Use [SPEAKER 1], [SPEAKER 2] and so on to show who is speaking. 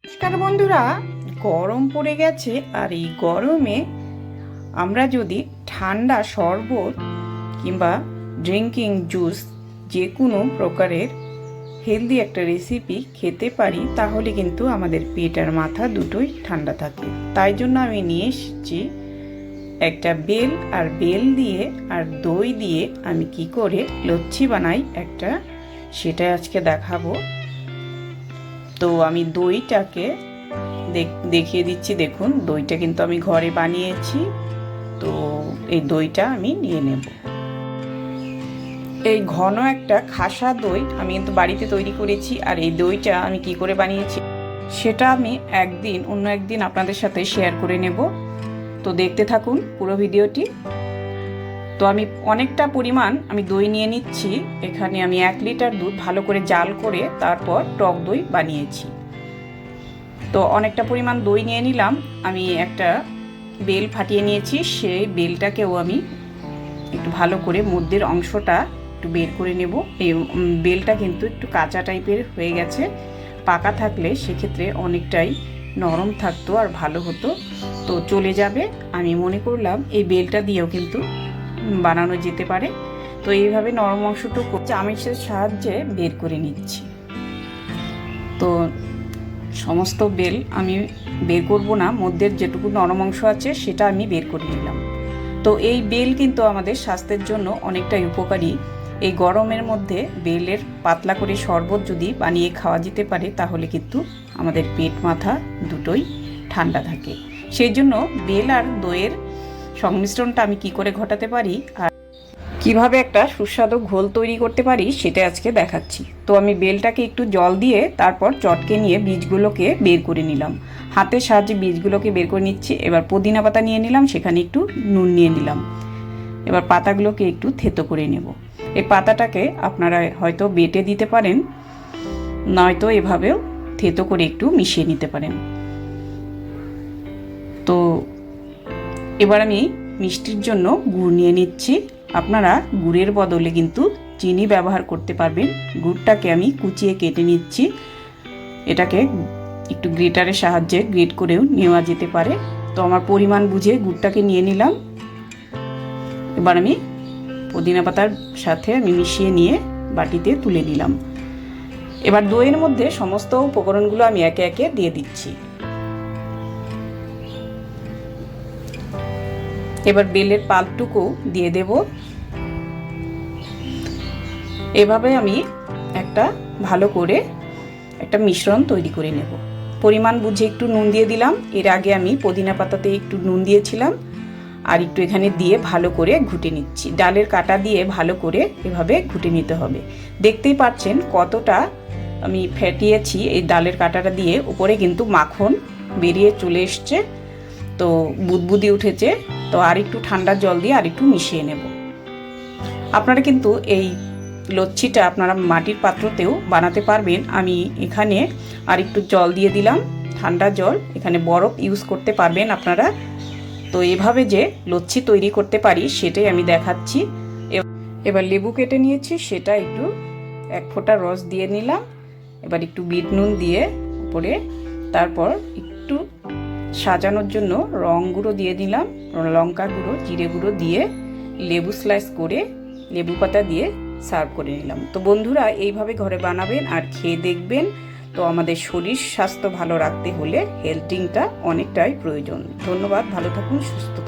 [SPEAKER 1] নমস্কার বন্ধুরা, গরম পড়ে গেছে আর এই গরমে আমরা যদি ঠান্ডা শরবত কিংবা ড্রিঙ্কিং জুস যে কোনো প্রকারের হেলদি একটা রেসিপি খেতে পারি তাহলে কিন্তু আমাদের পেট আর মাথা দুটোই ঠান্ডা থাকে। তাই জন্য আমি নিয়ে এসেছি একটা বেল, আর বেল দিয়ে আর দই দিয়ে আমি কি করে লচ্ছি বানাই একটা, সেটা আজকে দেখাবো। তো আমি দইটাকে দেখিয়ে দিচ্ছি। দেখুন, দইটা কিন্তু আমি ঘরে বানিয়েছি। তো এই দইটা আমি নিয়ে নেব। এই ঘন একটা খাসা দই আমি কিন্তু বাড়িতে তৈরি করেছি। আর এই দইটা আমি কি করে বানিয়েছি সেটা আমি অন্য একদিন আপনাদের সাথে শেয়ার করে নেব। তো দেখতে থাকুন পুরো ভিডিওটি। তো আমি অনেকটা পরিমাণ দই নিয়ে নিচ্ছি। এখানে আমি 1 লিটার দুধ ভালো করে জাল করে তারপর টক দই বানিয়েছি। তো অনেকটা পরিমাণ দই নিয়ে নিলাম। আমি একটা বেল ফাটিয়ে নিয়েছি। সেই বেলটাকেও আমি একটু ভালো করে মধ্যের অংশটা একটু বের করে নেব। এই বেলটা কিন্তু একটু কাঁচা টাইপের হয়ে গেছে। পাকা থাকলে সেক্ষেত্রে অনেকটাই নরম থাকতো আর ভালো হতো, তো চলে যাবে। আমি মনে করলাম এই বেলটা দিয়েও কিন্তু বানানো যেতে পারে। তো এইভাবে নরম অংশটুকু চামচের সাহায্যে বের করে নিচ্ছি। তো সমস্ত বেল আমি বের করব না, মধ্যের যেটুকু নরম অংশ আছে সেটা আমি বের করে নিলাম। তো এই বেল কিন্তু আমাদের স্বাস্থ্যের জন্য অনেকটাই উপকারী। এই গরমের মধ্যে বেলের পাতলা করে শরবত যদি বানিয়ে খাওয়া যেতে পারে তাহলে কিন্তু আমাদের পেট মাথা দুটোই ঠান্ডা থাকে। সেই জন্য বেল আর দইয়ের সংমিশ্রণটা আমি কি করে ঘটাতে পারি আর কিভাবে একটা সুস্বাদু ঘোল তৈরি করতে পারি সেটা আজকে দেখাচ্ছি। তো আমি বেলটাকে একটু জল দিয়ে তারপর চটকে নিয়ে বীজগুলোকে বের করে নিলাম। হাতের সাহায্যে বীজগুলোকে বের করে নিচ্ছি। এবার পুদিনা পাতা নিয়ে নিলাম, সেখানে একটু নুন নিয়ে নিলাম। এবার পাতাগুলোকে একটু থেতো করে নেব। এই পাতাটাকে আপনারা হয়তো বেটে দিতে পারেন, নয়তো এভাবেও থেতো করে একটু মিশিয়ে নিতে পারেন। তো এবার আমি মিষ্টির জন্য গুড় নিয়ে নিচ্ছি। আপনারা গুড়ের বদলে কিন্তু চিনি ব্যবহার করতে পারবেন। গুড়টাকে আমি কুচিয়ে কেটে নিচ্ছি। এটাকে একটু গ্রেটারের সাহায্যে গ্রেট করেও নেওয়া যেতে পারে। তো আমার পরিমাণ বুঝে গুড়টাকে নিয়ে নিলাম। এবার আমি পুদিনা পাতার সাথে আমি মিশিয়ে নিয়ে বাটিতে তুলে নিলাম। এবার দইয়ের মধ্যে সমস্ত উপকরণগুলো আমি একে একে দিয়ে দিচ্ছি। এবার বেলের পাল্পটুকু দিয়ে দেব। এভাবে আমি ভালো করে একটা মিশ্রণ তৈরি করে নেব। পরিমাণ বুঝে একটু নুন দিয়ে দিলাম। এর আগে আমি পুদিনা পাতাতে একটু নুন দিয়েছিলাম, আর একটু এখানে দিয়ে ভালো করে ঘুটে নিচ্ছি। ডালের কাঁটা দিয়ে ভালো করে এভাবে ঘুটে নিতে হবে। দেখতেই পাচ্ছেন কতটা আমি ফেটিয়েছি এই ডালের কাঁটাটা দিয়ে। উপরে কিন্তু মাখন বেরিয়ে চলে এসছে, তো বুদবুদি উঠেছে। তো আর একটু ঠান্ডা জল দিয়ে আর একটু মিশিয়ে নেব। আপনারা কিন্তু এই লচ্ছিটা আপনারা মাটির পাত্রতেও বানাতে পারবেন। আমি এখানে আর একটু জল দিয়ে দিলাম, ঠান্ডা জল। এখানে বরফ ইউজ করতে পারবেন আপনারা। তো এভাবে যে লচ্ছি তৈরি করতে পারি সেটাই আমি দেখাচ্ছি। এবার লেবু কেটে নিয়েছি, সেটা একটু 1 ফোঁটা রস দিয়ে নিলাম। এবার একটু বিট নুন দিয়ে উপরে, তারপর একটু সাজানোর জন্য রং গুঁড়ো দিয়ে দিলাম, লঙ্কা গুঁড়ো, জিরে গুঁড়ো দিয়ে লেবু স্লাইস করে লেবু পাতা দিয়ে সার্ভ করে নিলাম। তো বন্ধুরা, এইভাবে ঘরে বানাবেন আর খেয়ে দেখবেন। তো আমাদের শরীর স্বাস্থ্য ভালো রাখতে হলে হেলথ ড্রিঙ্কটা অনেকটাই প্রয়োজন। ধন্যবাদ, ভালো থাকুন, সুস্থ থাকুন।